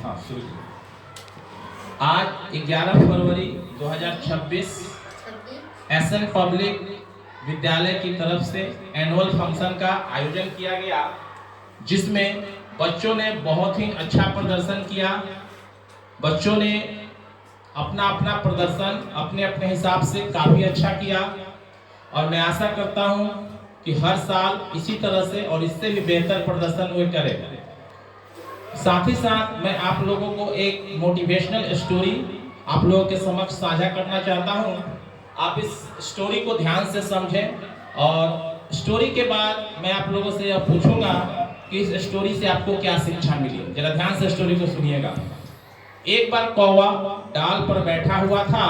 हाँ शुरू करो। आज 11 फरवरी 2026 एसएन पब्लिक विद्यालय की तरफ से एनुअल फंक्शन का आयोजन किया गया, जिसमें बच्चों ने बहुत ही अच्छा प्रदर्शन किया। बच्चों ने अपना अपना प्रदर्शन अपने अपने हिसाब से काफ़ी अच्छा किया और मैं आशा करता हूं कि हर साल इसी तरह से और इससे भी बेहतर प्रदर्शन वे करें। साथ ही साथ मैं आप लोगों को एक मोटिवेशनल स्टोरी आप लोगों के समक्ष साझा करना चाहता हूं। आप इस स्टोरी को ध्यान से समझें और स्टोरी के बाद मैं आप लोगों से यह पूछूंगा कि इस स्टोरी से आपको क्या शिक्षा मिली। जरा ध्यान से स्टोरी को सुनिएगा। एक बार कौवा डाल पर बैठा हुआ था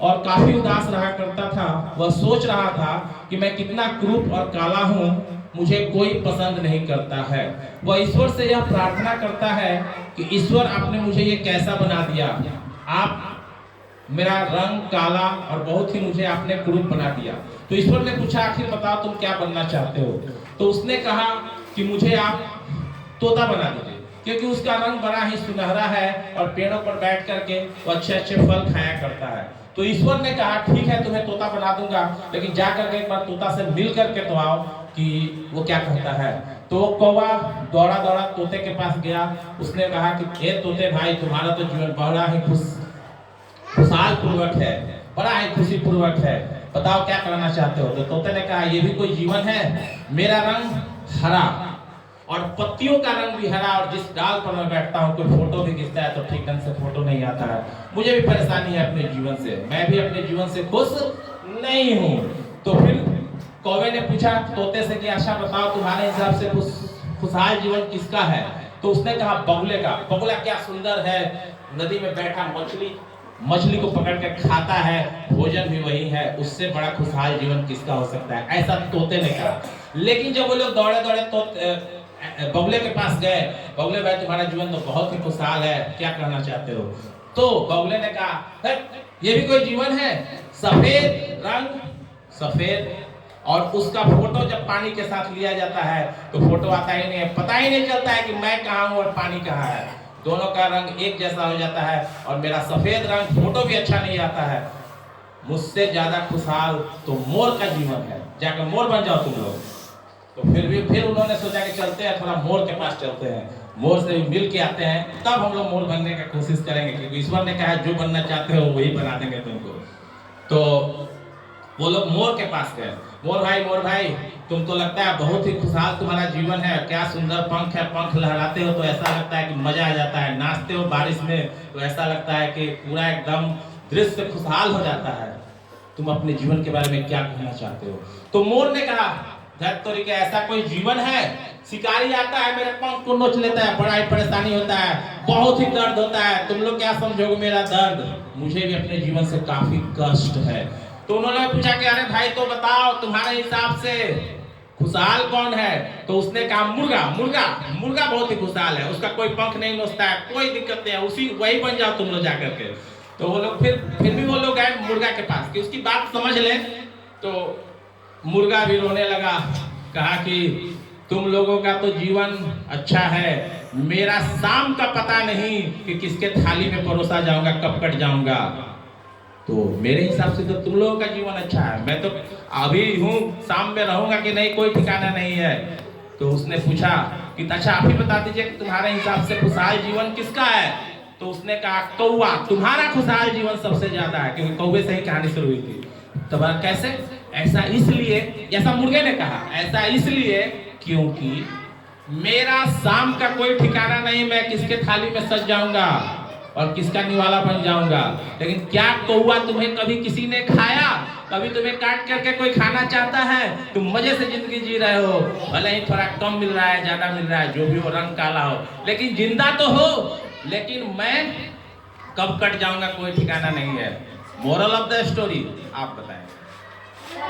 और काफी उदास रहा करता था। वह सोच रहा था कि मैं कितना क्रूर और काला हूँ, मुझे कोई पसंद नहीं करता है। वह ईश्वर से यह प्रार्थना करता है कि ईश्वर आपने मुझे ये कैसा बना दिया, आप मेरा रंग काला और बहुत ही मुझे आपने क्रूर बना दिया। तो ईश्वर ने पूछा, आखिर बताओ तुम क्या बनना चाहते हो। तो उसने कहा कि मुझे आप तोता बना दीजिए, क्योंकि उसका रंग बड़ा ही सुनहरा है और पेड़ों पर बैठ करके वो अच्छे अच्छे फल खाया करता है। तो ईश्वर ने कहा ठीक है तुम्हें तोता बना दूंगा, लेकिन जा करके एक बार तोता से मिल करके तो आओ कि वो क्या कहता है। तो वो कौवा दौड़ा दौड़ा तोते के पास गया। उसने कहा कि ए तोते भाई, तुम्हारा तो जीवन बड़ा ही खुशहाल पूर्वक है, बड़ा ही खुशी पूर्वक है, बताओ क्या करना चाहते हो। तो तोते ने कहा ये भी कोई जीवन है, मेरा रंग हरा और पत्तियों का रंग भी हरा, और जिस डाल पर मैं बैठता हूँ कोई फोटो भी खींचता है तो ठीक ढंग से फोटो नहीं आता है। मुझे भी परेशानी है अपने जीवन से, मैं भी अपने जीवन से खुश नहीं हूँ। तो फिर कौवे ने पूछा तोते से कि अच्छा बताओ तुम्हारे हिसाब से खुशहाल जीवन किसका है। तो उसने कहा बगुले का। बगुला क्या सुंदर है, नदी में बैठा मछली को पकड़ कर खाता है, भोजन भी वही है, उससे बड़ा खुशहाल जीवन किसका हो सकता है, ऐसा तोते ने कहा। लेकिन जब वो लोग दौड़े दौड़े बगुले के पास गए, बगुले भाई तुम्हारा जीवन तो बहुत ही खुशहाल है, क्या करना चाहते हो। तो बगुले ने कहा ये भी कोई जीवन है, सफेद रंग सफेद, और उसका फोटो जब पानी के साथ लिया जाता है तो फोटो आता ही नहीं है, पता ही नहीं चलता है कि मैं कहाँ हूँ और पानी कहाँ है। दोनों का रंग एक जैसा हो जाता है और मेरा सफेद रंग फोटो भी अच्छा नहीं आता है। मुझसे ज्यादा खुशहाल तो मोर का जीवन है, जाकर मोर बन जाओ तुम लोग। तो फिर उन्होंने सोचा कि चलते हैं थोड़ा मोर के पास चलते हैं, मोर से मिल के आते हैं, तब हम लोग मोर बनने की कोशिश करेंगे, क्योंकि ईश्वर ने कहा जो बनना चाहते हो वही बना देंगे तुमको। तो वो लोग मोर के पास गए। मोर भाई तुम तो लगता है बहुत ही खुशहाल तुम्हारा जीवन है, क्या सुंदर पंख है, पंख लहराते हो तो ऐसा लगता है कि मजा आ जाता है, नाचते हो बारिश में तो ऐसा लगता है कि पूरा एकदम दृश्य खुशहाल हो जाता है, तुम अपने जीवन के बारे में क्या कहना चाहते हो। तो मोर ने कहा धरतोरी के ऐसा कोई जीवन है, शिकारी आता है मेरे पंख को नोच लेता है, बड़ा ही परेशानी होता है, बहुत ही दर्द होता है, तुम लोग क्या समझोगे मेरा दर्द, मुझे भी अपने जीवन से काफी कष्ट है। तो उन्होंने पूछा कि अरे भाई तो बताओ तुम्हारे हिसाब से खुशहाल कौन है। तो उसने कहा मुर्गा बहुत ही खुशहाल है, उसका कोई पंख नहीं नोचता है, कोई दिक्कत नहीं है, उसी वही बन जाओ तुम लोग जाकर के। तो वो लोग फिर भी वो लोग गए मुर्गा के पास कि उसकी बात समझ ले। तो मुर्गा भी रोने लगा, कहा कि तुम लोगों का तो जीवन अच्छा है, मेरा शाम का पता नहीं कि किसके थाली में परोसा जाऊंगा, कब कट जाऊंगा। तो मेरे हिसाब से तो तुम लोगों का जीवन अच्छा है, मैं तो अभी हूँ, शाम में रहूंगा कि नहीं कोई ठिकाना नहीं है। तो उसने पूछा कि अच्छा आप ही बता दीजिए कि तुम्हारे हिसाब से खुशहाल जीवन किसका है। तो उसने कहा कौवा, तुम्हारा खुशहाल जीवन सबसे ज्यादा है, क्योंकि कौवे से ही कहानी शुरू हुई थी। तो कैसे, ऐसा इसलिए, ऐसा मुर्गे ने कहा, ऐसा इसलिए क्योंकि मेरा शाम का कोई ठिकाना नहीं, मैं किसके थाली में सज जाऊंगा और किसका निवाला बन जाऊंगा। लेकिन क्या कौवा तुम्हें कभी किसी ने खाया, कभी तुम्हें काट करके कोई खाना चाहता है, तुम मजे से जिंदगी जी रहे हो, भले ही थोड़ा कम मिल रहा है ज्यादा मिल रहा है, जो भी हो रंग काला हो, लेकिन जिंदा तो हो, लेकिन मैं कब कट जाऊंगा कोई ठिकाना नहीं है। मोरल ऑफ द स्टोरी आप बताएं।